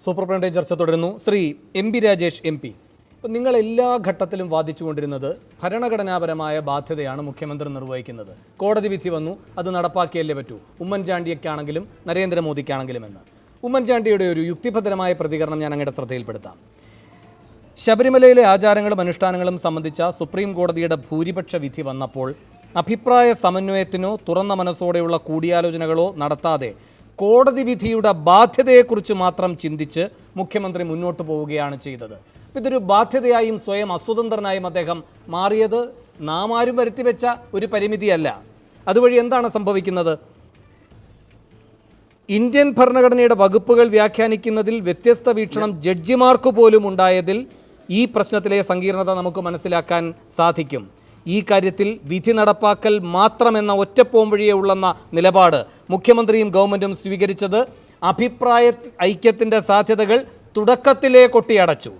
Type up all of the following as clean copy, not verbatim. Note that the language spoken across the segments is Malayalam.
സൂപ്പർ പ്രൈം ചർച്ച തുടരുന്നു. Shri M P Rajesh M P, ഇപ്പം നിങ്ങൾ എല്ലാ ഘട്ടത്തിലും വാദിച്ചുകൊണ്ടിരുന്നത് ഭരണഘടനാപരമായ ബാധ്യതയാണ് മുഖ്യമന്ത്രി നിർവഹിക്കുന്നത്. കോടതി വിധി വന്നു, അത് നടപ്പാക്കിയല്ലേ പറ്റൂ, ഉമ്മൻചാണ്ടിയൊക്കെയാണെങ്കിലും നരേന്ദ്രമോദിക്കാണെങ്കിലും എന്ന്. ഉമ്മൻചാണ്ടിയുടെ ഒരു യുക്തിഭദ്രമായ പ്രതികരണം ഞാൻ അങ്ങയുടെ ശ്രദ്ധയിൽപ്പെടുത്താം. ശബരിമലയിലെ ആചാരങ്ങളും അനുഷ്ഠാനങ്ങളും സംബന്ധിച്ച സുപ്രീം കോടതിയുടെ ഭൂരിപക്ഷ വിധി വന്നപ്പോൾ അഭിപ്രായ സമന്വയത്തിനോ തുറന്ന മനസ്സോടെയുള്ള കൂടിയാലോചനകളോ നടത്താതെ കോടതി വിധിയുടെ ബാധ്യതയെക്കുറിച്ച് മാത്രം ചിന്തിച്ച് മുഖ്യമന്ത്രി മുന്നോട്ട് പോവുകയാണ് ചെയ്തത്. ഇതൊരു ബാധ്യതയായും സ്വയം അസ്വതന്ത്രനായും അദ്ദേഹം മാറിയത് നാം ആരും വരുത്തിവെച്ച ഒരു പരിമിതിയല്ല. അതുവഴി എന്താണ് സംഭവിക്കുന്നത്? ഇന്ത്യൻ ഭരണഘടനയുടെ വകുപ്പുകൾ വ്യാഖ്യാനിക്കുന്നതിൽ വ്യത്യസ്ത വീക്ഷണം ജഡ്ജിമാർക്ക് പോലും ഉണ്ടായതിൽ ഈ പ്രശ്നത്തിലെ സങ്കീർണത നമുക്ക് മനസ്സിലാക്കാൻ സാധിക്കും. ഈ കാര്യത്തിൽ വിധി നടപ്പാക്കൽ മാത്രമെന്ന ഒറ്റപ്പോം വഴിയേ ഉള്ളെന്ന നിലപാട് മുഖ്യമന്ത്രിയും ഗവൺമെൻറ്റും സ്വീകരിച്ചത് അഭിപ്രായ ഐക്യത്തിൻ്റെ സാധ്യതകൾ തുടക്കത്തിലേ കൊട്ടിയടച്ചു.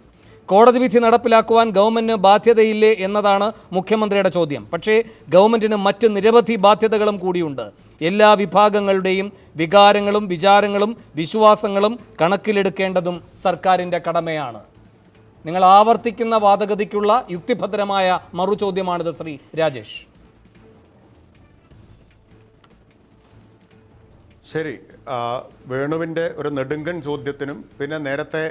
കോടതി വിധി നടപ്പിലാക്കുവാൻ ഗവൺമെൻറ്റിന് ബാധ്യതയില്ലേ എന്നതാണ് മുഖ്യമന്ത്രിയുടെ ചോദ്യം. പക്ഷേ ഗവൺമെൻറ്റിന് മറ്റ് നിരവധി ബാധ്യതകളും കൂടിയുണ്ട്. എല്ലാ വിഭാഗങ്ങളുടെയും വികാരങ്ങളും വിചാരങ്ങളും വിശ്വാസങ്ങളും കണക്കിലെടുക്കേണ്ടതും സർക്കാരിൻ്റെ കടമയാണ്. നിങ്ങൾ ആവർത്തിക്കുന്ന വാദഗതിക്കുള്ള യുക്തിഭദ്രമായ മറുചോദ്യമാണിത് ശ്രീ രാജേഷ്. ശരി, വേണുവിൻ്റെ ഒരു നെടുങ്കൻ ചോദ്യത്തിനും പിന്നെ നേരത്തെ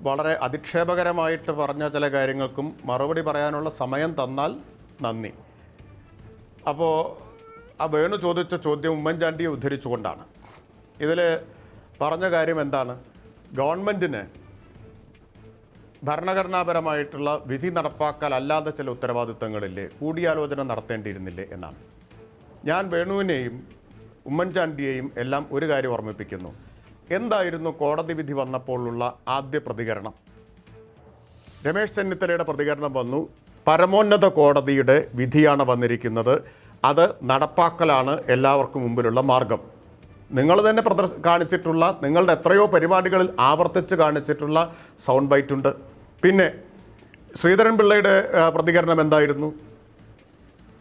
വളരെ അധിക്ഷേപകരമായിട്ട് പറഞ്ഞ ചില കാര്യങ്ങൾക്കും മറുപടി പറയാനുള്ള സമയം തന്നാൽ നന്ദി. അപ്പോൾ ആ വേണു ചോദിച്ച ചോദ്യം ഉമ്മൻചാണ്ടിയെ ഉദ്ധരിച്ചുകൊണ്ടാണ്. ഇതിൽ പറഞ്ഞ കാര്യം എന്താണ്? ഗവൺമെൻറ്റിന് ഭരണഘടനാപരമായിട്ടുള്ള വിധി നടപ്പാക്കൽ അല്ലാതെ ചില ഉത്തരവാദിത്തങ്ങളില്ലേ, കൂടിയാലോചന നടത്തേണ്ടിയിരുന്നില്ലേ എന്നാണ്. ഞാൻ വേണുവിനെയും ഉമ്മൻചാണ്ടിയെയും എല്ലാം ഒരു കാര്യം ഓർമ്മിപ്പിക്കുന്നു. എന്തായിരുന്നു കോടതി വിധി വന്നപ്പോഴുള്ള ആദ്യ പ്രതികരണം? രമേശ് ചെന്നിത്തലയുടെ പ്രതികരണം വന്നു, പരമോന്നത കോടതിയുടെ വിധിയാണ് വന്നിരിക്കുന്നത്, അത് നടപ്പാക്കലാണ് എല്ലാവർക്കും മുമ്പിലുള്ള മാർഗം. നിങ്ങൾ തന്നെ കാണിച്ചിട്ടുള്ള, നിങ്ങളുടെ എത്രയോ പരിപാടികളിൽ ആവർത്തിച്ച് കാണിച്ചിട്ടുള്ള സൗണ്ട് ബൈറ്റ് ഉണ്ട്. പിന്നെ ശ്രീധരൻ പിള്ളയുടെ പ്രതികരണം എന്തായിരുന്നു?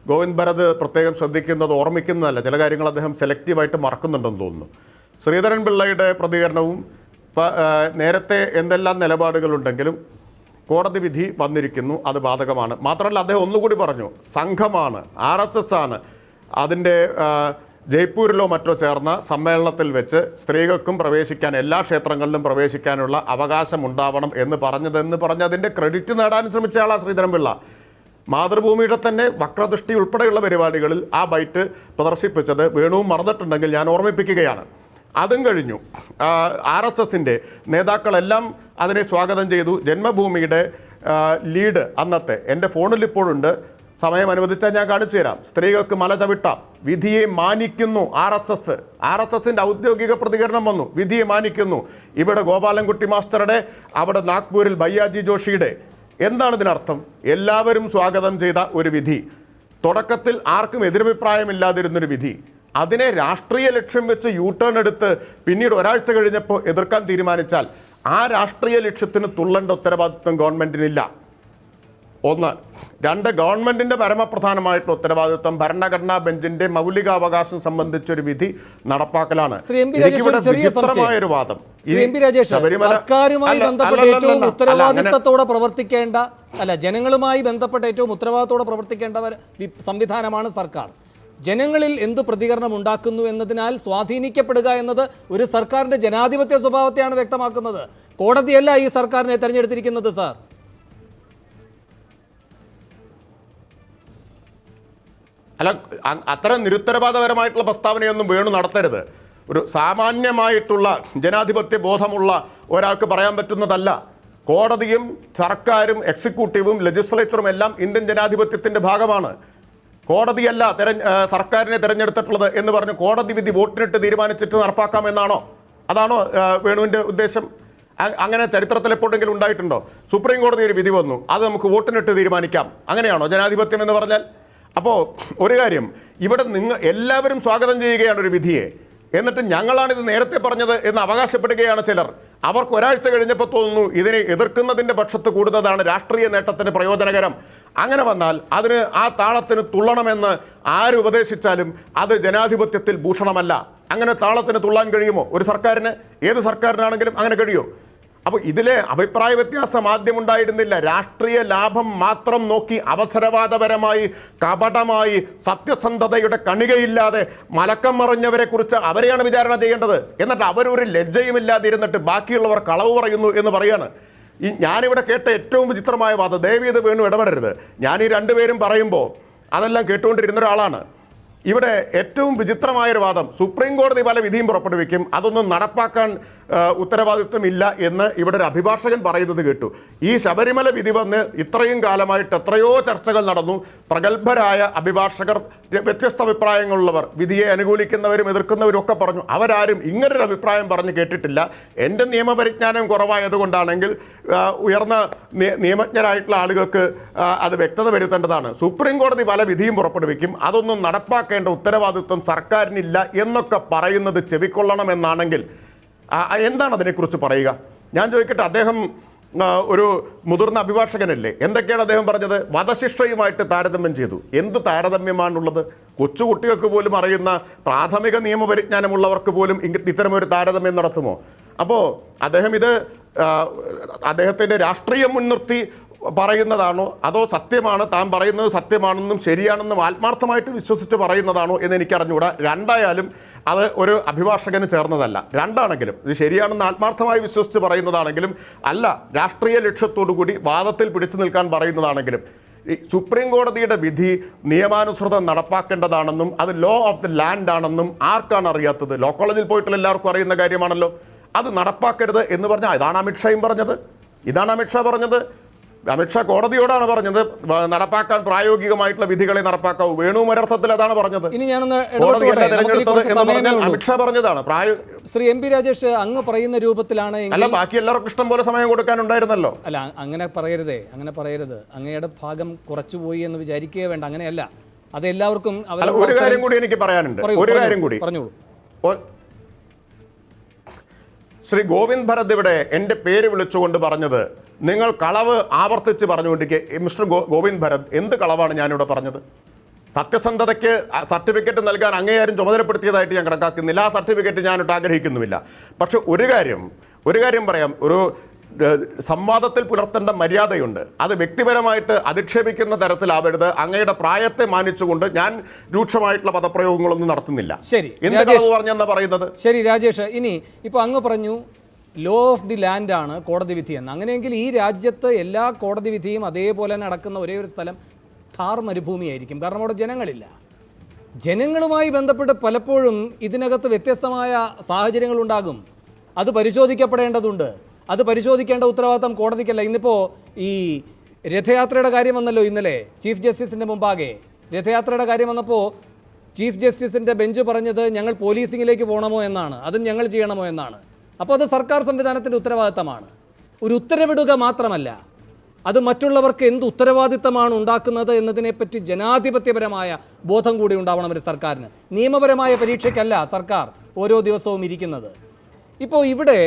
ഗോവിന്ദ് ഭരത് പ്രത്യേകം ശ്രദ്ധിക്കുന്നത് ഓർമ്മിക്കുന്നതല്ല, ചില കാര്യങ്ങൾ അദ്ദേഹം സെലക്റ്റീവായിട്ട് മറക്കുന്നുണ്ടെന്ന് തോന്നുന്നു. ശ്രീധരൻ പിള്ളയുടെ പ്രതികരണവും നേരത്തെ എന്തെല്ലാം നിലപാടുകളുണ്ടെങ്കിലും കോടതി വിധി വന്നിരിക്കുന്നു, അത് ബാധകമാണ്. മാത്രമല്ല അദ്ദേഹം ഒന്നുകൂടി പറഞ്ഞു, സംഘമാണ്, RSS ആണ് അതിൻ്റെ ജയ്പൂരിലോ മറ്റോ ചേർന്ന സമ്മേളനത്തിൽ വെച്ച് സ്ത്രീകൾക്കും പ്രവേശിക്കാൻ, എല്ലാ ക്ഷേത്രങ്ങളിലും പ്രവേശിക്കാനുള്ള അവകാശം ഉണ്ടാവണം എന്ന് പറഞ്ഞതിൻ്റെ ക്രെഡിറ്റ് നേടാൻ ശ്രമിച്ച ആളാണ് ശ്രീധരൻപിള്ള. മാതൃഭൂമിയുടെ തന്നെ വക്രദൃഷ്ടി ഉൾപ്പെടെയുള്ള പരിപാടികളിൽ ആ ബൈറ്റ് പ്രദർശിപ്പിച്ചത് വേണുവും മറന്നിട്ടുണ്ടെങ്കിൽ ഞാൻ ഓർമ്മിപ്പിക്കുകയാണ്. അതും കഴിഞ്ഞു. RSSൻ്റെ നേതാക്കളെല്ലാം അതിനെ സ്വാഗതം ചെയ്തു. ജന്മഭൂമിയുടെ ലീഡ് അന്നത്തെ എൻ്റെ ഫോണിൽ ഇപ്പോഴുണ്ട്, സമയം അനുവദിച്ചാൽ ഞാൻ കാണിച്ചു തരാം. സ്ത്രീകൾക്ക് മല ചവിട്ടാം, വിധിയെ മാനിക്കുന്നു RSSൻ്റെ ഔദ്യോഗിക പ്രതികരണം വന്നു, വിധിയെ മാനിക്കുന്നു. ഇവിടെ ഗോപാലൻകുട്ടി മാസ്റ്ററുടെ, അവിടെ നാഗ്പൂരിൽ ഭയ്യാജി ജോഷിയുടെ. എന്താണ് ഇതിനർത്ഥം? എല്ലാവരും സ്വാഗതം ചെയ്ത ഒരു വിധി, തുടക്കത്തിൽ ആർക്കും എതിരഭിപ്രായമില്ലാതിരുന്നൊരു വിധി, അതിനെ രാഷ്ട്രീയ ലക്ഷ്യം വെച്ച് യൂട്ടേൺ എടുത്ത് പിന്നീട് ഒരാഴ്ച കഴിഞ്ഞപ്പോൾ എതിർക്കാൻ തീരുമാനിച്ചാൽ ആ രാഷ്ട്രീയ ലക്ഷ്യത്തിന് തുള്ളേണ്ട ഉത്തരവാദിത്വം ഗവൺമെൻറ്റിനില്ല. ഒന്ന്. രണ്ട്, ഗവൺമെൻറ്റിൻ്റെ പരമപ്രധാനമായിട്ടുള്ള ഉത്തരവാദിത്വം ഭരണഘടനാ ബെഞ്ചിൻ്റെ മൗലികാവകാശം സംബന്ധിച്ചൊരു വിധി നടപ്പാക്കലാണ്. എനിക്കിവിടെ വിചിത്രമായൊരു വാദം, സർക്കാരുമായി ബന്ധപ്പെട്ട ഏറ്റവും ഉത്തരവാദിത്തത്തോടെ പ്രവർത്തിക്കേണ്ട, ജനങ്ങളുമായി ബന്ധപ്പെട്ട ഏറ്റവും ഉത്തരവാദിത്തത്തോടെ പ്രവർത്തിക്കേണ്ട സംവിധാനമാണ് സർക്കാർ. ജനങ്ങളിൽ എന്ത് പ്രതികരണം ഉണ്ടാക്കുന്നു എന്നതിനാൽ സ്വാധീനിക്കപ്പെടുക എന്നത് ഒരു സർക്കാരിൻ്റെ ജനാധിപത്യ സ്വഭാവത്തെയാണ് വ്യക്തമാക്കുന്നത്. കോടതിയല്ല ഈ സർക്കാരിനെ തെരഞ്ഞെടുത്തിരിക്കുന്നത് സാർ. അല്ല, അത്തരം നിരുത്തരവാദപരമായിട്ടുള്ള പ്രസ്താവനയൊന്നും വേണു നടത്തരുത്. ഒരു സാമാന്യമായിട്ടുള്ള ജനാധിപത്യ ബോധമുള്ള ഒരാൾക്ക് പറയാൻ പറ്റുന്നതല്ല. കോടതിയും സർക്കാരും എക്സിക്യൂട്ടീവും ലെജിസ്ലേച്ചറും എല്ലാം ഇന്ത്യൻ ജനാധിപത്യത്തിൻ്റെ ഭാഗമാണ്. കോടതിയല്ല സർക്കാരിനെ തിരഞ്ഞെടുത്തിട്ടുള്ളത് എന്ന് പറഞ്ഞ് കോടതി വിധി വോട്ടിനിട്ട് തീരുമാനിച്ചിട്ട് നടപ്പാക്കാമെന്നാണോ? അതാണോ വേണുവിൻ്റെ ഉദ്ദേശം? അങ്ങനെ ചരിത്രത്തിൽ എപ്പോഴെങ്കിലും ഉണ്ടായിട്ടുണ്ടോ? സുപ്രീം കോടതി ഒരു വിധി വന്നു, അത് നമുക്ക് വോട്ടിനിട്ട് തീരുമാനിക്കാം, അങ്ങനെയാണോ ജനാധിപത്യം എന്ന് പറഞ്ഞാൽ? അപ്പോൾ ഒരു കാര്യം, ഇവിടെ എല്ലാവരും സ്വാഗതം ചെയ്യുകയാണ് ഒരു വിധിയെ, എന്നിട്ട് ഞങ്ങളാണിത് നേരത്തെ പറഞ്ഞത് എന്ന് അവകാശപ്പെടുകയാണ് ചിലർ. അവർക്ക് ഒരാഴ്ച കഴിഞ്ഞപ്പോൾ തോന്നുന്നു ഇതിനെ എതിർക്കുന്നതിൻ്റെ പക്ഷത്ത് കൂടുന്നതാണ് രാഷ്ട്രീയ നേട്ടത്തിന് പ്രയോജനകരം. അങ്ങനെ വന്നാൽ അതിന് ആ താളത്തിന് തുള്ളണമെന്ന് ആര് ഉപദേശിച്ചാലും അത് ജനാധിപത്യത്തിൽ ഭൂഷണമല്ല. അങ്ങനെ താളത്തിന് തുള്ളാൻ കഴിയുമോ ഒരു സർക്കാരിന്? ഏത് സർക്കാരിനാണെങ്കിലും അങ്ങനെ കഴിയുമോ? അപ്പോൾ ഇതിലെ അഭിപ്രായ വ്യത്യാസം ആദ്യം ഉണ്ടായിരുന്നില്ല. രാഷ്ട്രീയ ലാഭം മാത്രം നോക്കി അവസരവാദപരമായി കപടമായി സത്യസന്ധതയുടെ കണികയില്ലാതെ മലക്കം മറിഞ്ഞവരെ കുറിച്ച് അവരെയാണ് വിചാരണ ചെയ്യേണ്ടത്. എന്നിട്ട് അവരൊരു ലജ്ജയുമില്ലാതിരുന്നിട്ട് ബാക്കിയുള്ളവർ കളവ് പറയുന്നു എന്ന് പറയാണ്. ഞാനിവിടെ കേട്ട ഏറ്റവും വിചിത്രമായ വാദം, ദയവീത് വേണു ഇടപെടരുത്, ഞാൻ ഈ രണ്ടുപേരും പറയുമ്പോൾ അതെല്ലാം കേട്ടുകൊണ്ടിരുന്ന ഒരാളാണ്. ഇവിടെ ഏറ്റവും വിചിത്രമായൊരു വാദം, സുപ്രീം കോടതി പല വിധിയും പുറപ്പെടുവിക്കും, അതൊന്നും നടപ്പാക്കാൻ ഉത്തരവാദിത്വമില്ല എന്ന് ഇവിടെ ഒരു അഭിഭാഷകൻ പറയുന്നത് കേട്ടു. ഈ ശബരിമല വിധി വന്ന് ഇത്രയും കാലമായിട്ട് എത്രയോ ചർച്ചകൾ നടന്നു. പ്രഗത്ഭരായ അഭിഭാഷകർ, വ്യത്യസ്ത അഭിപ്രായങ്ങളുള്ളവർ, വിധിയെ അനുകൂലിക്കുന്നവരും എതിർക്കുന്നവരും ഒക്കെ പറഞ്ഞു. അവരാരും ഇങ്ങനൊരു അഭിപ്രായം പറഞ്ഞ് കേട്ടിട്ടില്ല. എൻ്റെ നിയമപരിജ്ഞാനം കുറവായതുകൊണ്ടാണെങ്കിൽ ഉയർന്ന നിയമജ്ഞരായിട്ടുള്ള ആളുകൾക്ക് അത് വ്യക്തത വരുത്തേണ്ടതാണ്. സുപ്രീം കോടതി പല വിധിയും പുറപ്പെടുവിക്കും, അതൊന്നും നടപ്പാക്കേണ്ട ഉത്തരവാദിത്വം സർക്കാരിനില്ല എന്നൊക്കെ പറയുന്നത് ചെവിക്കൊള്ളണമെന്നാണെങ്കിൽ എന്താണ് അതിനെക്കുറിച്ച് പറയുക? ഞാൻ ചോദിക്കട്ടെ, അദ്ദേഹം ഒരു മുതിർന്ന അഭിഭാഷകനല്ലേ? എന്തൊക്കെയാണ് അദ്ദേഹം പറഞ്ഞത്? വധശിക്ഷയുമായിട്ട് താരതമ്യം ചെയ്തു. എന്ത് താരതമ്യമാണുള്ളത്? കൊച്ചുകുട്ടികൾക്ക് പോലും അറിയുന്ന പ്രാഥമിക നിയമപരിജ്ഞാനമുള്ളവർക്ക് പോലും ഇത്തരമൊരു താരതമ്യം നടത്തുമോ? അപ്പോൾ അദ്ദേഹം ഇത് അദ്ദേഹത്തിൻ്റെ രാഷ്ട്രീയം മുൻനിർത്തി പറയുന്നതാണോ, അതോ സത്യമാണ്, താൻ പറയുന്നത് സത്യമാണെന്നും ശരിയാണെന്നും ആത്മാർത്ഥമായിട്ട് വിശ്വസിച്ച് പറയുന്നതാണോ എന്ന് എനിക്കറിഞ്ഞുകൂടാ. രണ്ടായാലും അത് ഒരു അഭിഭാഷകന് ചേർന്നതല്ല. രണ്ടാണെങ്കിലും ഇത് ശരിയാണെന്ന് ആത്മാർത്ഥമായി വിശ്വസിച്ച് പറയുന്നതാണെങ്കിലും അല്ല രാഷ്ട്രീയ ലക്ഷ്യത്തോടു കൂടി വാദത്തിൽ പിടിച്ചു നിൽക്കാൻ പറയുന്നതാണെങ്കിലും ഈ സുപ്രീം കോടതിയുടെ വിധി നിയമാനുസൃതം നടപ്പാക്കേണ്ടതാണെന്നും അത് ലോ ഓഫ് ദി ലാൻഡ് ആണെന്നും ആർക്കാണ് അറിയാത്തത്? ലോ കോളേജിൽ പോയിട്ടുള്ള എല്ലാവർക്കും അറിയുന്ന കാര്യമാണല്ലോ. അത് നടപ്പാക്കരുത് എന്ന് പറഞ്ഞാൽ ഇതാണ് അമിത്ഷായും പറഞ്ഞത്, ഇതാണ് അമിത്ഷാ പറഞ്ഞത്. അമിത്ഷാ കോടതിയോടാണ് പറഞ്ഞത് നടപ്പാക്കാൻ പ്രായോഗികമായിട്ടുള്ള വിധികളെ നടപ്പാക്കാവൂ. വേണു ഒരർത്ഥത്തിൽ അതാണ് പറഞ്ഞത്. ഇനി ഞാനൊന്ന് തെരഞ്ഞെടുത്തത് എന്ന് പറഞ്ഞാൽ അമിത്ഷാ പറഞ്ഞതാണ്. ശ്രീ എം പി രാജേഷ്, അങ്ങ് പറയുന്ന രൂപത്തിലാണ്. അല്ല, ബാക്കി എല്ലാവർക്കും ഇഷ്ടം പോലെ സമയം കൊടുക്കാനുണ്ടായിരുന്നല്ലോ. അല്ല, അങ്ങനെ പറയരുതേ, അങ്ങനെ പറയരുത്. അങ്ങയുടെ ഭാഗം കുറച്ചുപോയി എന്ന് വിചാരിക്കുക വേണ്ട. അങ്ങനെയല്ല, അത് എല്ലാവർക്കും. ഒരു കാര്യം കൂടി എനിക്ക് പറയാനുണ്ട്, ഒരു കാര്യം കൂടി പറഞ്ഞോളൂ. ശ്രീ ഗോവിന്ദ് ഭരത് ഇവിടെ എൻ്റെ പേര് വിളിച്ചുകൊണ്ട് പറഞ്ഞത്, നിങ്ങൾ കളവ് ആവർത്തിച്ച് പറഞ്ഞുകൊണ്ടിരിക്കുക. മിസ്റ്റർ ഗോവിന്ദ് ഭരത്, എന്ത് കളവാണ് ഞാനിവിടെ പറഞ്ഞത്? സത്യസന്ധതയ്ക്ക് സർട്ടിഫിക്കറ്റ് നൽകാൻ അങ്ങേയാരും ചുമതലപ്പെടുത്തിയതായിട്ട് ഞാൻ കണക്കാക്കുന്നില്ല. ആ സർട്ടിഫിക്കറ്റ് ഞാനിട്ട് ആഗ്രഹിക്കുന്നുമില്ല. പക്ഷെ ഒരു കാര്യം പറയാം, ഒരു സംവാദത്തിൽ പുലർത്തേണ്ട മര്യാദയുണ്ട്. അത് വ്യക്തിപരമായിട്ട് അധിക്ഷേപിക്കുന്ന തരത്തിലാവരുത്. അങ്ങയുടെ പ്രായത്തെ മാനിച്ചുകൊണ്ട് ഞാൻ രൂക്ഷമായിട്ടുള്ള പദപ്രയോഗങ്ങളൊന്നും നടത്തുന്നില്ല. ശരി, എന്ത് കളവ് പറഞ്ഞെന്നാ പറയുന്നത്? ശരി രാജേഷ്, ഇനി ഇപ്പോൾ അങ്ങ് പറഞ്ഞു ലോ ഓഫ് ദി ലാൻഡ് ആണ് കോടതി വിധി എന്ന്. അങ്ങനെയെങ്കിൽ ഈ രാജ്യത്ത് എല്ലാ കോടതി വിധിയും അതേപോലെ നടക്കുന്ന ഒരേ ഒരു സ്ഥലം ഥാർ മരുഭൂമിയായിരിക്കും. കാരണം അവിടെ ജനങ്ങളില്ല. ജനങ്ങളുമായി ബന്ധപ്പെട്ട് പലപ്പോഴും ഇതിനകത്ത് വ്യത്യസ്തമായ സാഹചര്യങ്ങളുണ്ടാകും. അത് പരിശോധിക്കപ്പെടേണ്ടതുണ്ട്. അത് പരിശോധിക്കേണ്ട ഉത്തരവാദിത്തം കോടതിക്കല്ല. ഇന്നിപ്പോൾ ഈ രഥയാത്രയുടെ കാര്യം വന്നല്ലോ ഇന്നലെ ചീഫ് ജസ്റ്റിസിൻ്റെ മുമ്പാകെ. രഥയാത്രയുടെ കാര്യം വന്നപ്പോൾ ചീഫ് ജസ്റ്റിസിൻ്റെ ബെഞ്ച് പറഞ്ഞത് ഞങ്ങൾ പോലീസിങ്ങിലേക്ക് പോകണമോ എന്നാണ്, അതും ഞങ്ങൾ ചെയ്യണമോ എന്നാണ്. അപ്പോൾ അത് സർക്കാർ സംവിധാനത്തിൻ്റെ ഉത്തരവാദിത്തമാണ്. ഒരു ഉത്തരവിടുക മാത്രമല്ല, അത് മറ്റുള്ളവർക്ക് എന്ത് ഉത്തരവാദിത്തമാണ് ഉണ്ടാക്കുന്നത് എന്നതിനെപ്പറ്റി ജനാധിപത്യപരമായ ബോധം കൂടി ഉണ്ടാവണം ഒരു സർക്കാരിന്. നിയമപരമായ പരീക്ഷയ്ക്കല്ല സർക്കാർ ഓരോ ദിവസവും ഇരിക്കുന്നത്. ഇപ്പോൾ ഇവിടെ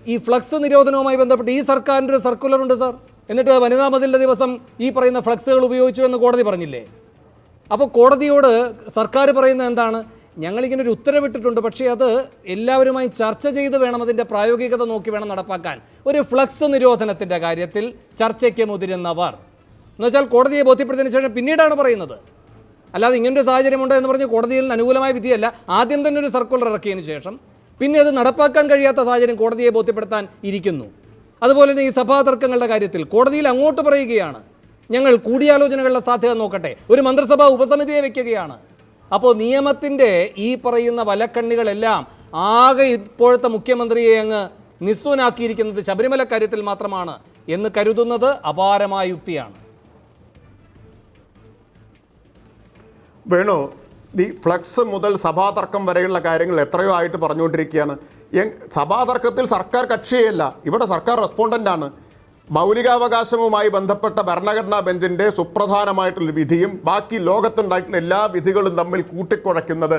ഈ ഫ്ലക്സ് നിരോധനവുമായി ബന്ധപ്പെട്ട് ഈ സർക്കാരിൻ്റെ ഒരു സർക്കുലർ ഉണ്ട് സാർ. എന്നിട്ട് വനിതാ മതിലിൻ്റെ ദിവസം ഈ പറയുന്ന ഫ്ലക്സുകൾ ഉപയോഗിച്ചു എന്ന് കോടതി പറഞ്ഞില്ലേ? അപ്പോൾ കോടതിയോട് സർക്കാർ പറയുന്നത് എന്താണ്? ഞങ്ങളിങ്ങനെ ഒരു ഉത്തരവിട്ടിട്ടുണ്ട്, പക്ഷേ അത് എല്ലാവരുമായി ചർച്ച ചെയ്ത് വേണം, അതിൻ്റെ പ്രായോഗികത നോക്കി വേണം നടപ്പാക്കാൻ. ഒരു ഫ്ലക്സ് നിരോധനത്തിൻ്റെ കാര്യത്തിൽ ചർച്ചയ്ക്ക് മുതിരുന്നവർ എന്നുവെച്ചാൽ കോടതിയെ ബോധ്യപ്പെടുത്തിയതിനു ശേഷം പിന്നീടാണ് പറയുന്നത്. അല്ലാതെ ഇങ്ങനൊരു സാഹചര്യമുണ്ടോ എന്ന് പറഞ്ഞ് കോടതിയിൽ അനുകൂലമായ വിധിയല്ല, ആദ്യം തന്നെ ഒരു സർക്കുലർ ഇറക്കിയതിന് ശേഷം പിന്നെ അത് നടപ്പാക്കാൻ കഴിയാത്ത സാഹചര്യം കോടതിയെ ബോധ്യപ്പെടുത്താൻ ഇരിക്കുന്നു. അതുപോലെ തന്നെ ഈ സഭാ തർക്കങ്ങളുടെ കാര്യത്തിൽ കോടതിയിൽ അങ്ങോട്ട് പറയുകയാണ് ഞങ്ങൾ കൂടിയാലോചനകളുടെ സാധ്യത നോക്കട്ടെ, ഒരു മന്ത്രിസഭാ ഉപസമിതിയെ വെക്കുകയാണ്. അപ്പോൾ നിയമത്തിൻ്റെ ഈ പറയുന്ന വലക്കണ്ണികളെല്ലാം ആകെ ഇപ്പോഴത്തെ മുഖ്യമന്ത്രിയെ അങ്ങ് നിസ്വനാക്കിയിരിക്കുന്നത് ശബരിമല കാര്യത്തിൽ മാത്രമാണ് എന്ന് കരുതുന്നത് അപാരമായ യുക്തിയാണ്. വേണു, ഈ ഫ്ലക്സ് മുതൽ സഭാതർക്കം വരെയുള്ള കാര്യങ്ങൾ എത്രയോ ആയിട്ട് പറഞ്ഞുകൊണ്ടിരിക്കുകയാണ്. സഭാതർക്കത്തിൽ സർക്കാർ കക്ഷിയല്ല, ഇവിടെ സർക്കാർ റെസ്പോണ്ടൻ്റാണ്. മൗലികാവകാശവുമായി ബന്ധപ്പെട്ട ഭരണഘടനാ ബെഞ്ചിൻ്റെ സുപ്രധാനമായിട്ടുള്ള വിധിയും ബാക്കി ലോകത്തുണ്ടായിട്ടുള്ള എല്ലാ വിധികളും തമ്മിൽ കൂട്ടിക്കുഴയ്ക്കുന്നത്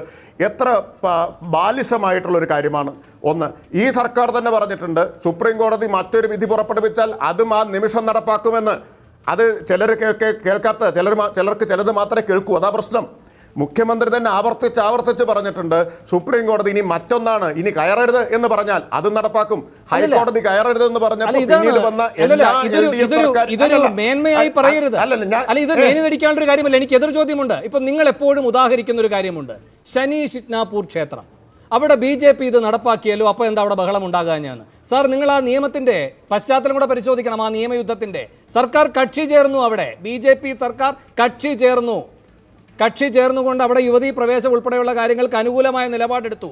എത്ര ബാലിശമായിട്ടുള്ളൊരു കാര്യമാണ്. ഒന്ന്, ഈ സർക്കാർ തന്നെ പറഞ്ഞിട്ടുണ്ട് സുപ്രീം കോടതി മറ്റൊരു വിധി പുറപ്പെടുവിച്ചാൽ അതും ആ നിമിഷം നടപ്പാക്കുമെന്ന്. അത് ചിലർ കേൾക്കാത്ത ചിലർക്ക് ചിലത് മാത്രമേ കേൾക്കൂ, അതാ പ്രശ്നം. മുഖ്യമന്ത്രി തന്നെ ആവർത്തിച്ച് പറഞ്ഞിട്ടുണ്ട് സുപ്രീം കോടതി ഇനി മറ്റൊന്നാണ്, ഇനി കയറരുത് എന്ന് പറഞ്ഞാൽ അത് നടപ്പാക്കും. ഹൈക്കോടതി കയറരുത് എന്ന് പറഞ്ഞപ്പോൾ പിന്നീട് വന്ന എല്ലാ മേന്മയായി പറയരുത്. അല്ല, ഇത് മേന്മ ഒരു കാര്യമല്ല. എനിക്ക് എതിർ ചോദ്യമുണ്ട്. ഇപ്പൊ നിങ്ങൾ എപ്പോഴും ഉദാഹരിക്കുന്ന ഒരു കാര്യമുണ്ട്, ശനി ശിഗ്നാപൂർ ക്ഷേത്രം. അവിടെ BJP ഇത് നടപ്പാക്കിയല്ലോ, അപ്പോൾ എന്താ അവിടെ ബഹളം ഉണ്ടാകാഞ്ഞാന്ന്? സാർ, നിങ്ങൾ ആ നിയമത്തിന്റെ പശ്ചാത്തലം കൂടെ പരിശോധിക്കണം. ആ നിയമയുദ്ധത്തിന്റെ സർക്കാർ കക്ഷി ചേർന്നു, അവിടെ BJP സർക്കാർ കക്ഷി ചേർന്നുകൊണ്ട് അവിടെ യുവതീ പ്രവേശം ഉൾപ്പെടെയുള്ള കാര്യങ്ങൾക്ക് അനുകൂലമായ നിലപാടെടുത്തു.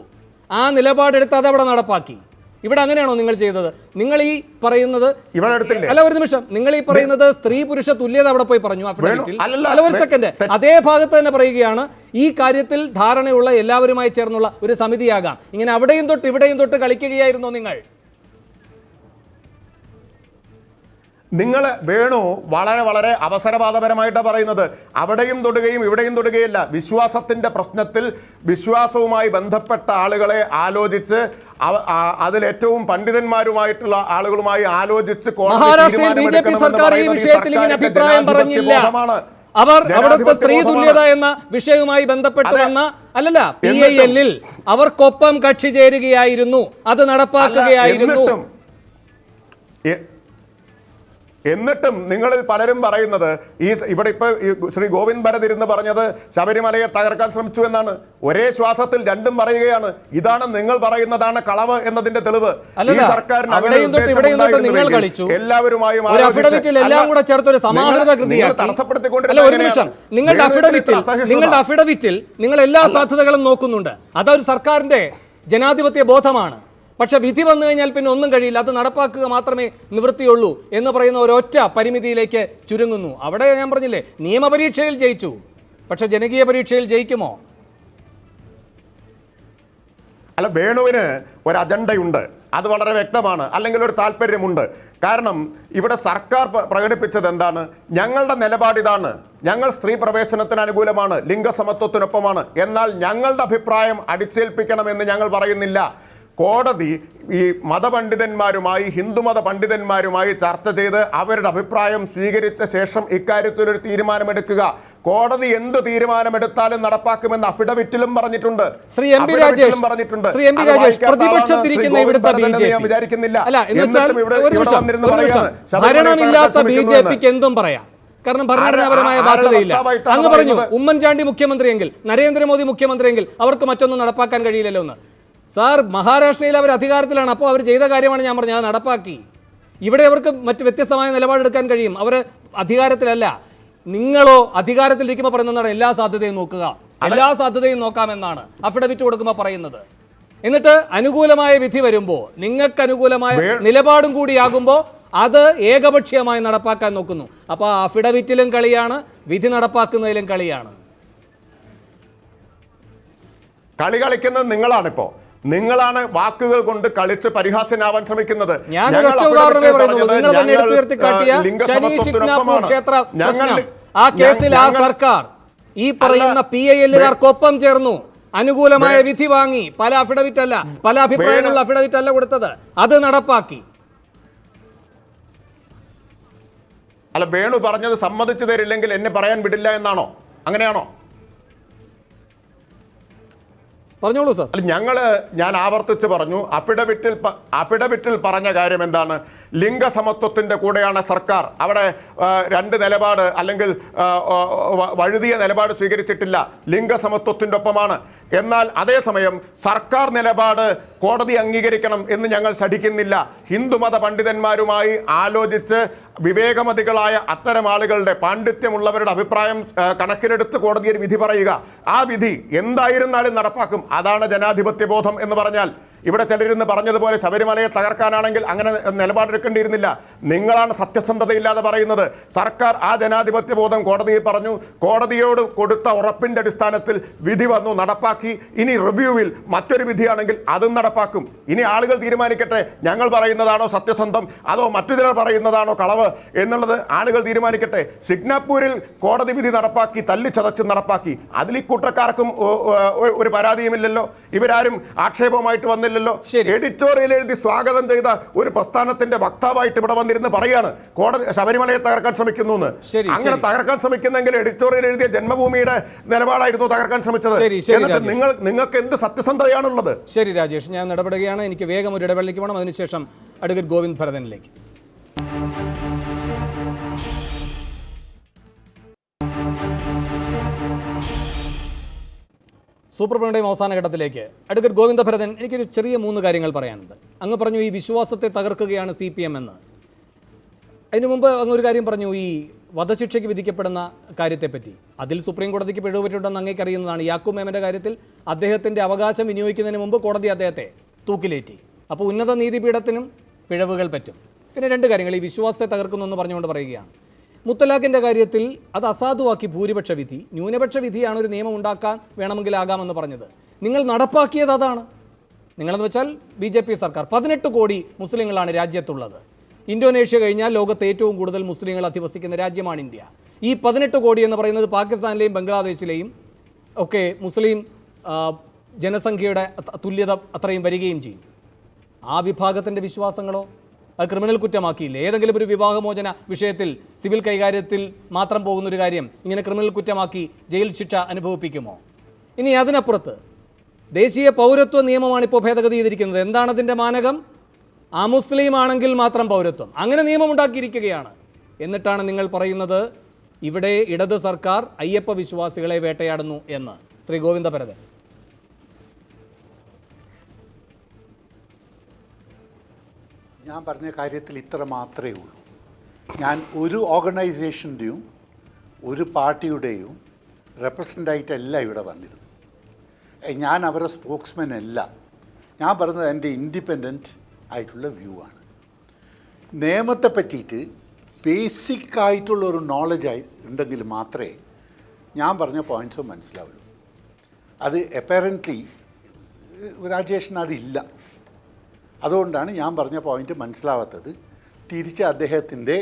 ആ നിലപാടെടുത്ത് അതവിടെ നടപ്പാക്കി. ഇവിടെ അങ്ങനെയാണോ നിങ്ങൾ ചെയ്തത്? നിങ്ങൾ ഈ പറയുന്നത് അല്ല, ഒരു നിമിഷം, നിങ്ങൾ ഈ പറയുന്നത് സ്ത്രീ പുരുഷ തുല്യത അവിടെ പോയി പറഞ്ഞു അഫിഡവിറ്റിൽ. അല്ല, ഒരു സെക്കൻഡ്, അതേ ഭാഗത്ത് തന്നെ പറയുകയാണ് ഈ കാര്യത്തിൽ ധാരണയുള്ള എല്ലാവരുമായി ചേർന്നുള്ള ഒരു സമിതിയാകാം. ഇങ്ങനെ അവിടെയും തൊട്ട് ഇവിടെയും തൊട്ട് കളിക്കുകയായിരുന്നോ നിങ്ങൾ? നിങ്ങൾ വേണു വളരെ അവസരവാദപരമായിട്ടാണ് പറയുന്നത്. അവിടെയും തൊടുകയും ഇവിടെയും തൊടുകയല്ല. വിശ്വാസത്തിന്റെ പ്രശ്നത്തിൽ വിശ്വാസവുമായി ബന്ധപ്പെട്ട ആളുകളെ ആലോചിച്ച് അതിലേറ്റവും പണ്ഡിതന്മാരുമായിട്ടുള്ള ആളുകളുമായി ആലോചിച്ച് മഹാരാഷ്ട്രയിൽ BJP സർക്കാർ ഈ വിഷയത്തിൽ ഇങ്ങനെ അഭിപ്രായം പറഞ്ഞില്ല. അവർ അവിടുത്തെ സ്ത്രീ തുല്യത എന്ന വിഷയവുമായി ബന്ധപ്പെട്ട് വന്ന അല്ലല്ല PIL അവർക്കൊപ്പം കക്ഷി ചേരുകയായിരുന്നു, അത് നടപ്പാക്കുകയായിരുന്നു. എന്നിട്ടും നിങ്ങളിൽ പലരും പറയുന്നത് ഇവിടെ ഇപ്പൊ ശ്രീ ഗോവിന്ദ് ഭരത് ഇരുന്ന് പറഞ്ഞത് ശബരിമലയെ തകർക്കാൻ ശ്രമിച്ചു എന്നാണ്. ഒരേ ശ്വാസത്തിൽ രണ്ടും പറയുകയാണ്. ഇതാണ് നിങ്ങൾ പറയുന്നതാണ് കളവ് എന്നതിന്റെ തെളിവ്. ഈ സർക്കാരിന് എല്ലാവരുമായും നിങ്ങളുടെ അഫിഡവിറ്റിൽ നിങ്ങൾ എല്ലാ സാധ്യതകളും നോക്കുന്നുണ്ട്. അതൊരു സർക്കാരിന്റെ ജനാധിപത്യ ബോധമാണ്. പക്ഷെ വിധി വന്നു കഴിഞ്ഞാൽ പിന്നെ ഒന്നും കഴിയില്ല, അത് നടപ്പാക്കുക മാത്രമേ നിവൃത്തിയുള്ളൂ എന്ന് പറയുന്ന ഒരൊറ്റ പരിമിതിയിലേക്ക് ചുരുങ്ങുന്നു. അവിടെ ഞാൻ പറഞ്ഞില്ലേ, നിയമപരീക്ഷയിൽ ജയിച്ചു, പക്ഷെ ജനകീയ പരീക്ഷയിൽ ജയിക്കുമോ? അല്ല, വേണുവിന് ഒരു അജണ്ടയുണ്ട്, അത് വളരെ വ്യക്തമാണ്, അല്ലെങ്കിൽ ഒരു താല്പര്യമുണ്ട്. കാരണം ഇവിടെ സർക്കാർ പ്രകടിപ്പിച്ചത് എന്താണ്? ഞങ്ങളുടെ നിലപാട് ഇതാണ്, ഞങ്ങൾ സ്ത്രീ പ്രവേശനത്തിന് അനുകൂലമാണ്, ലിംഗസമത്വത്തിനൊപ്പമാണ്, എന്നാൽ ഞങ്ങളുടെ അഭിപ്രായം അടിച്ചേൽപ്പിക്കണമെന്ന് ഞങ്ങൾ പറയുന്നില്ല. കോടതി ഈ മതപണ്ഡിതന്മാരുമായി, ഹിന്ദുമത പണ്ഡിതന്മാരുമായി ചർച്ച ചെയ്ത് അവരുടെ അഭിപ്രായം സ്വീകരിച്ച ശേഷം ഇക്കാര്യത്തിൽ ഒരു തീരുമാനമെടുക്കുക. കോടതി എന്ത് തീരുമാനമെടുത്താലും നടപ്പാക്കുമെന്ന് അഫിഡവിറ്റിലും പറഞ്ഞിട്ടുണ്ട്. വിചാരിക്കുന്നില്ല. എന്തും പറയാം, കാരണം ഭരണഘടനാപരമായ ബാധ്യതയില്ല. അങ്ങ് പറഞ്ഞു ഉമ്മൻചാണ്ടി മുഖ്യമന്ത്രിയെങ്കിൽ, നരേന്ദ്രമോദി മുഖ്യമന്ത്രിയെങ്കിൽ അവർക്ക് മറ്റൊന്നും നടപ്പാക്കാൻ കഴിയില്ലല്ലോ എന്ന്. സാർ, മഹാരാഷ്ട്രയിൽ അവർ അധികാരത്തിലാണ്, അപ്പോൾ അവർ ചെയ്ത കാര്യമാണ് ഞാൻ പറഞ്ഞത്, അത് നടപ്പാക്കി. ഇവിടെ അവർക്ക് മറ്റ് വ്യത്യസ്തമായ നിലപാടെടുക്കാൻ കഴിയും, അവർ അധികാരത്തിലല്ല. നിങ്ങളോ അധികാരത്തിലിരിക്കുമ്പോൾ പറയുന്നതാണ് എല്ലാ സാധ്യതയും നോക്കുക, എല്ലാ സാധ്യതയും നോക്കാമെന്നാണ് അഫിഡവിറ്റ് കൊടുക്കുമ്പോൾ പറയുന്നത്. എന്നിട്ട് അനുകൂലമായ വിധി വരുമ്പോൾ, നിങ്ങൾക്ക് അനുകൂലമായ നിലപാടും കൂടിയാകുമ്പോൾ അത് ഏകപക്ഷീയമായി നടപ്പാക്കാൻ നോക്കുന്നു. അപ്പോൾ അഫിഡവിറ്റിലും കളിയാണ്, വിധി നടപ്പാക്കുന്നതിലും കളിയാണ്. കളി കളിക്കുന്നത് നിങ്ങളാണിപ്പോ. നിങ്ങളാണ് വാക്കുകൾ കൊണ്ട് കളിച്ച് പരിഹാസ്യനാവാൻ ശ്രമിക്കുന്നത്. ആ കേസിൽ ആ സർക്കാർ ഈ പറയുന്ന PILകാർക്കൊപ്പം ചേർന്നു, അനുകൂലമായ വിധി വാങ്ങി. പല അഫിഡവിറ്റ് അല്ല, പല അഭിപ്രായങ്ങളുള്ള അഫിഡവിറ്റ് അല്ല കൊടുത്തത്, അത് നടപ്പാക്കി. അല്ല, വേണു പറഞ്ഞത് സമ്മതിച്ചു തരില്ലെങ്കിൽ എന്നെ പറയാൻ വിടില്ല എന്നാണോ? അങ്ങനെയാണോ? പറഞ്ഞോളൂ സാർ. ഞാൻ ആവർത്തിച്ച് പറഞ്ഞു, അഫിഡവിറ്റിൽ പറഞ്ഞ കാര്യം എന്താണ്? ലിംഗസമത്വത്തിന്റെ കൂടെയാണ് സർക്കാർ. അവിടെ രണ്ട് നിലപാട് അല്ലെങ്കിൽ വഴുതിയ നിലപാട് സ്വീകരിച്ചിട്ടില്ല, ലിംഗസമത്വത്തിൻ്റെ ഒപ്പമാണ്. എന്നാൽ അതേസമയം സർക്കാർ നിലപാട് കോടതി അംഗീകരിക്കണം എന്ന് ഞങ്ങൾ ശഠിക്കുന്നില്ല. ഹിന്ദുമത പണ്ഡിതന്മാരുമായി ആലോചിച്ച് വിവേകമതികളായ അത്തരം ആളുകളുടെ, പാണ്ഡിത്യമുള്ളവരുടെ അഭിപ്രായം കണക്കിലെടുത്ത് കോടതി ഒരു വിധി പറയുക. ആ വിധി എന്തായിരുന്നാലും നടപ്പാക്കും. അതാണ് ജനാധിപത്യ ബോധം എന്ന് പറഞ്ഞാൽ. ഇവിടെ ചിലരിന്ന് പറഞ്ഞതുപോലെ ശബരിമലയെ തകർക്കാനാണെങ്കിൽ അങ്ങനെ നിലപാടെടുക്കേണ്ടിയിരുന്നില്ല. നിങ്ങളാണ് സത്യസന്ധതയില്ലാതെ പറയുന്നത്. സർക്കാർ ആ ജനാധിപത്യ ബോധം കോടതിയിൽ പറഞ്ഞു, കോടതിയോട് കൊടുത്ത ഉറപ്പിന്റെ അടിസ്ഥാനത്തിൽ വിധി വന്നു, നടപ്പാക്കി. ഇനി റിവ്യൂവിൽ മറ്റൊരു വിധിയാണെങ്കിൽ അതും നടപ്പാക്കും. ഇനി ആളുകൾ തീരുമാനിക്കട്ടെ, ഞങ്ങൾ പറയുന്നതാണോ സത്യസന്ധം അതോ മറ്റു ചിലർ പറയുന്നതാണോ കളവ് എന്നുള്ളത് ആളുകൾ തീരുമാനിക്കട്ടെ. സിഗ്നാപൂരിൽ കോടതി വിധി നടപ്പാക്കി, തല്ലിച്ചതച്ച് നടപ്പാക്കി. അതിൽ ഈ കൂട്ടക്കാർക്കും ഒരു പരാതിയുമില്ലല്ലോ, ഇവരാരും ആക്ഷേപമായിട്ട് വന്നില്ല. എഡിറ്റോറിയൽ എഴുതി സ്വാഗതം ചെയ്ത ഒരു പ്രസ്ഥാനത്തിന്റെ വക്താവായിട്ട് ഇവിടെ വന്നിരുന്നു. ഇരുന്ന് പറയാണ് കോടതി ശബരിമലയെ തകർക്കാൻ ശ്രമിക്കുന്നു എന്ന്. ശരി, അങ്ങനെ തകർക്കാൻ ശ്രമിക്കുന്നെങ്കിൽ എഡിറ്റോറിയൽ എഴുതിയ ജന്മഭൂമിയുടെ നിലപാടായിരുന്നു തകർക്കാൻ ശ്രമിച്ചത്. എന്നിട്ട് നിങ്ങൾക്ക് എന്ത് സത്യസന്ധതയാണുള്ളത്? ശരി രാജേഷ്, ഞാൻ ഇടപെടുകയാണ്. എനിക്ക് വേഗം ഒരു ഇടവേളയ്ക്ക് വേണം. അതിനുശേഷം അഡ്വക്കേറ്റ് ഗോവിന്ദ് ഭരതനിലേക്ക്. സൂപ്പർ പ്രൈം അവസാന ഘട്ടത്തിലേക്ക്. അഡ്വക്കേറ്റ് ഗോവിന്ദ ഭരതൻ, എനിക്കൊരു ചെറിയ 3 കാര്യങ്ങൾ പറയാനുണ്ട്. അങ്ങ് പറഞ്ഞു ഈ വിശ്വാസത്തെ തകർക്കുകയാണ് CPM എന്ന്. അതിനു മുമ്പ് അങ്ങ് ഒരു കാര്യം പറഞ്ഞു, ഈ വധശിക്ഷയ്ക്ക് വിധിക്കപ്പെടുന്ന കാര്യത്തെപ്പറ്റി. അതിൽ സുപ്രീം കോടതിക്ക് പിഴവ് പറ്റിയിട്ടുണ്ടെന്ന് അങ്ങേക്ക് അറിയുന്നതാണ്. യാക്കൂബ് മേമൻ്റെ കാര്യത്തിൽ അദ്ദേഹത്തിൻ്റെ അവകാശം വിനിയോഗിക്കുന്നതിന് മുമ്പ് കോടതി അദ്ദേഹത്തെ തൂക്കിലേറ്റി. അപ്പോൾ ഉന്നത നീതിപീഠത്തിനും പിഴവുകൾ പറ്റും. പിന്നെ 2 കാര്യങ്ങൾ ഈ വിശ്വാസത്തെ തകർക്കുന്നു എന്ന് പറഞ്ഞുകൊണ്ട് പറയുകയാണ്. മുത്തലാഖിൻ്റെ കാര്യത്തിൽ അത് അസാധുവാക്കി ഭൂരിപക്ഷ വിധി. ന്യൂനപക്ഷ വിധിയാണ് ഒരു നിയമം ഉണ്ടാക്കാൻ വേണമെങ്കിലാകാമെന്ന് പറഞ്ഞത്. നിങ്ങൾ നടപ്പാക്കിയത് അതാണ്. നിങ്ങളെന്ന് വെച്ചാൽ BJP സർക്കാർ. 18 കോടി മുസ്ലിങ്ങളാണ് രാജ്യത്തുള്ളത്. ഇന്തോനേഷ്യ കഴിഞ്ഞാൽ ലോകത്ത് ഏറ്റവും കൂടുതൽ മുസ്ലിങ്ങൾ അധിവസിക്കുന്ന രാജ്യമാണ് ഇന്ത്യ. ഈ 18 കോടി എന്ന് പറയുന്നത് പാകിസ്ഥാനിലെയും ബംഗ്ലാദേശിലെയും ഒക്കെ മുസ്ലിം ജനസംഖ്യയുടെ തുല്യത അത്രയും വരികയും ചെയ്യും. ആ വിഭാഗത്തിൻ്റെ വിശ്വാസങ്ങളോ അത് ക്രിമിനൽ കുറ്റമാക്കിയില്ലേ? ഏതെങ്കിലും ഒരു വിവാഹമോചന വിഷയത്തിൽ സിവിൽ കൈകാര്യത്തിൽ മാത്രം പോകുന്നൊരു കാര്യം ഇങ്ങനെ ക്രിമിനൽ കുറ്റമാക്കി ജയിൽ ശിക്ഷ അനുഭവിപ്പിക്കുമോ? ഇനി അതിനപ്പുറത്ത് ദേശീയ പൗരത്വ നിയമമാണിപ്പോൾ ഭേദഗതി ചെയ്തിരിക്കുന്നത്. എന്താണ് അതിൻ്റെ മാനകം? അമുസ്ലിം ആണെങ്കിൽ മാത്രം പൗരത്വം. അങ്ങനെ നിയമമുണ്ടാക്കിയിരിക്കുകയാണ്. എന്നിട്ടാണ് നിങ്ങൾ പറയുന്നത് ഇവിടെ ഇടത് സർക്കാർ അയ്യപ്പ വിശ്വാസികളെ വേട്ടയാടുന്നു എന്ന്. ശ്രീ ഗോവിന്ദ ഭരതൻ. ഞാൻ പറഞ്ഞ കാര്യത്തിൽ ഇത്ര മാത്രമേ ഉള്ളൂ. ഞാൻ ഒരു ഓർഗനൈസേഷൻ്റെയും ഒരു പാർട്ടിയുടെയും റെപ്രസെൻ്റായിട്ടല്ല ഇവിടെ വന്നിരുന്നു. ഞാൻ അവരുടെ സ്പോക്സ്മാൻ അല്ല. ഞാൻ പറഞ്ഞത് എൻ്റെ ഇൻഡിപെൻഡൻറ്റ് ആയിട്ടുള്ള വ്യൂ ആണ്. നിയമത്തെ പറ്റിയിട്ട് ബേസിക് ആയിട്ടുള്ള ഒരു നോളജ് ഉണ്ടെങ്കിൽ മാത്രമേ ഞാൻ പറഞ്ഞ പോയിൻറ്റ്സ് മനസ്സിലാവുള്ളൂ. അത് അപ്പാരൻ്റ്ലി രാജേഷിന് അതില്ല. അതുകൊണ്ടാണ് ഞാൻ പറഞ്ഞ പോയിന്റ് മനസ്സിലാവാത്തത്. തിരിച്ച് അദ്ദേഹത്തിൻ്റെ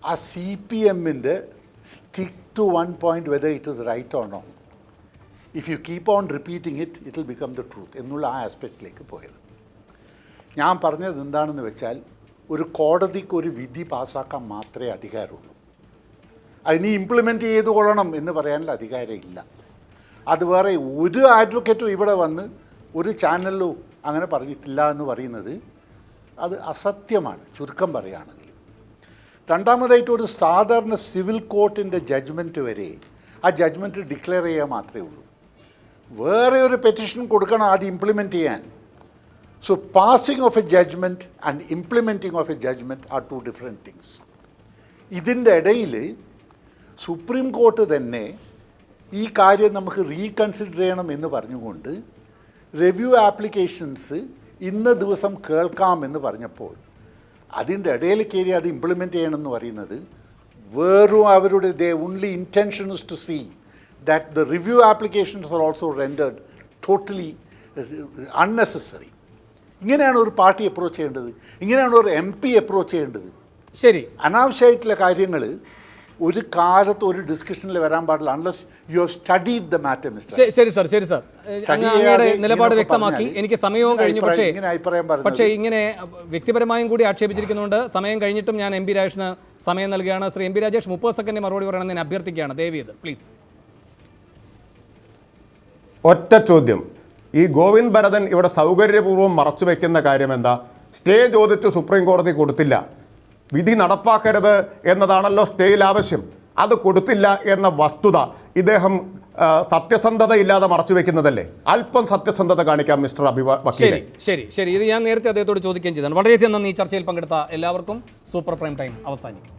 ആ CPMൻ്റെ stick to 1 point whether it is right or not, if you keep on repeating it will become the truth എന്നുള്ള ആ ആസ്പെക്റ്റിലേക്ക് പോയത്. ഞാൻ പറഞ്ഞത് എന്താണെന്ന് വെച്ചാൽ ഒരു കോടതിക്ക് ഒരു വിധി പാസ്സാക്കാൻ മാത്രമേ അധികാരമുള്ളൂ. അതിന് ഇംപ്ലിമെൻറ്റ് ചെയ്തു കൊള്ളണം എന്ന് പറയാനുള്ള അധികാരമില്ല. അത് വേറെ ഒരു അഡ്വക്കേറ്റും ഇവിടെ വന്ന് ഒരു ചാനലിലും അങ്ങനെ പറഞ്ഞിട്ടില്ല എന്ന് പറയുന്നത് അത് അസത്യമാണ്, ചുരുക്കം പറയുകയാണെങ്കിൽ. രണ്ടാമതായിട്ട് ഒരു സാധാരണ സിവിൽ കോർട്ടിൻ്റെ ജഡ്ജ്മെൻറ്റ് വരെ ആ ജഡ്ജ്മെൻറ്റ് ഡിക്ലെയർ ചെയ്യുക മാത്രമേ ഉള്ളൂ. വേറെ ഒരു പെറ്റീഷൻ കൊടുക്കണം അത് ഇംപ്ലിമെൻറ്റ് ചെയ്യാൻ. So passing of a judgment and implementing of a judgment are 2 different things. ഇതിൻ്റെ ഇടയിൽ സുപ്രീം കോർട്ട് തന്നെ ഈ കാര്യം നമുക്ക് റീകൺസിഡർ ചെയ്യണം എന്ന് പറഞ്ഞുകൊണ്ട് റിവ്യൂ ആപ്ലിക്കേഷൻസ് ഇന്ന ദിവസം കേൾക്കാമെന്ന് പറഞ്ഞപ്പോൾ അതിൻ്റെ ഇടയിൽ കയറി അത് ഇംപ്ലിമെൻറ്റ് ചെയ്യണമെന്ന് പറയുന്നത് വെറും അവരുടെ only intention is to see that the review applications are also rendered totally unnecessary. ഇങ്ങനെയാണ് ഒരു പാർട്ടി അപ്രോച്ച് ചെയ്യേണ്ടത്, ഇങ്ങനെയാണ് ഒരു MP അപ്രോച്ച് ചെയ്യേണ്ടത്. ശരി, അനാവശ്യമായിട്ടുള്ള കാര്യങ്ങൾ ഒരു കാലത്ത് ഒരു ഡിസ്കഷനിൽ വരാൻ പാടില്ല unless you have studied the matter mister. ശരി സർ, ശരി സർ, അങ്ങയുടെ നിലപാട് വ്യക്തമാക്കി. എനിക്ക് സമയവും കഴിഞ്ഞു. പക്ഷേ ഇങ്ങനെ വ്യക്തിപരമായും കൂടി ആക്ഷേപിച്ചിരിക്കുന്നുണ്ട്. സമയം കഴിഞ്ഞിട്ടും ഞാൻ MP രാജേഷിന് സമയം നൽകുകയാണ്. ശ്രീ MP രാജേഷ് 30 സെക്കൻഡ് മറുപടി പറയണമെന്ന് ഞാൻ അഭ്യർത്ഥിക്കുകയാണ്. ദയവ് ചെയ്ത് പ്ലീസ്. ഒറ്റ ചോദ്യം. ഈ ഗോവിന്ദ് ഭരതൻ ഇവിടെ സൗകര്യപൂർവ്വം മറച്ചു വയ്ക്കുന്ന കാര്യം എന്താ? സ്റ്റേ ചോദിച്ച് സുപ്രീം കോടതി കൊടുത്തില്ല, വിധി നടപ്പാക്കരുത് എന്നതാണല്ലോ സ്റ്റേയിൽ ആവശ്യം. അത് കൊടുത്തില്ല എന്ന വസ്തുത ഇദ്ദേഹം സത്യസന്ധതയില്ലാതെ മറച്ചു വെക്കുന്നതല്ലേ? അല്പം സത്യസന്ധത കാണിക്കാം മിസ്റ്റർ വക്കീലെ. ശരി, ഇത് ഞാൻ നേരത്തെ അദ്ദേഹത്തോട് ചോദിക്കുകയും ചെയ്തതാണ്. വളരെയധികം നന്ദി. ഈ ചർച്ചയിൽ പങ്കെടുത്ത എല്ലാവർക്കും. സൂപ്പർ പ്രൈം ടൈം അവസാനിക്കും.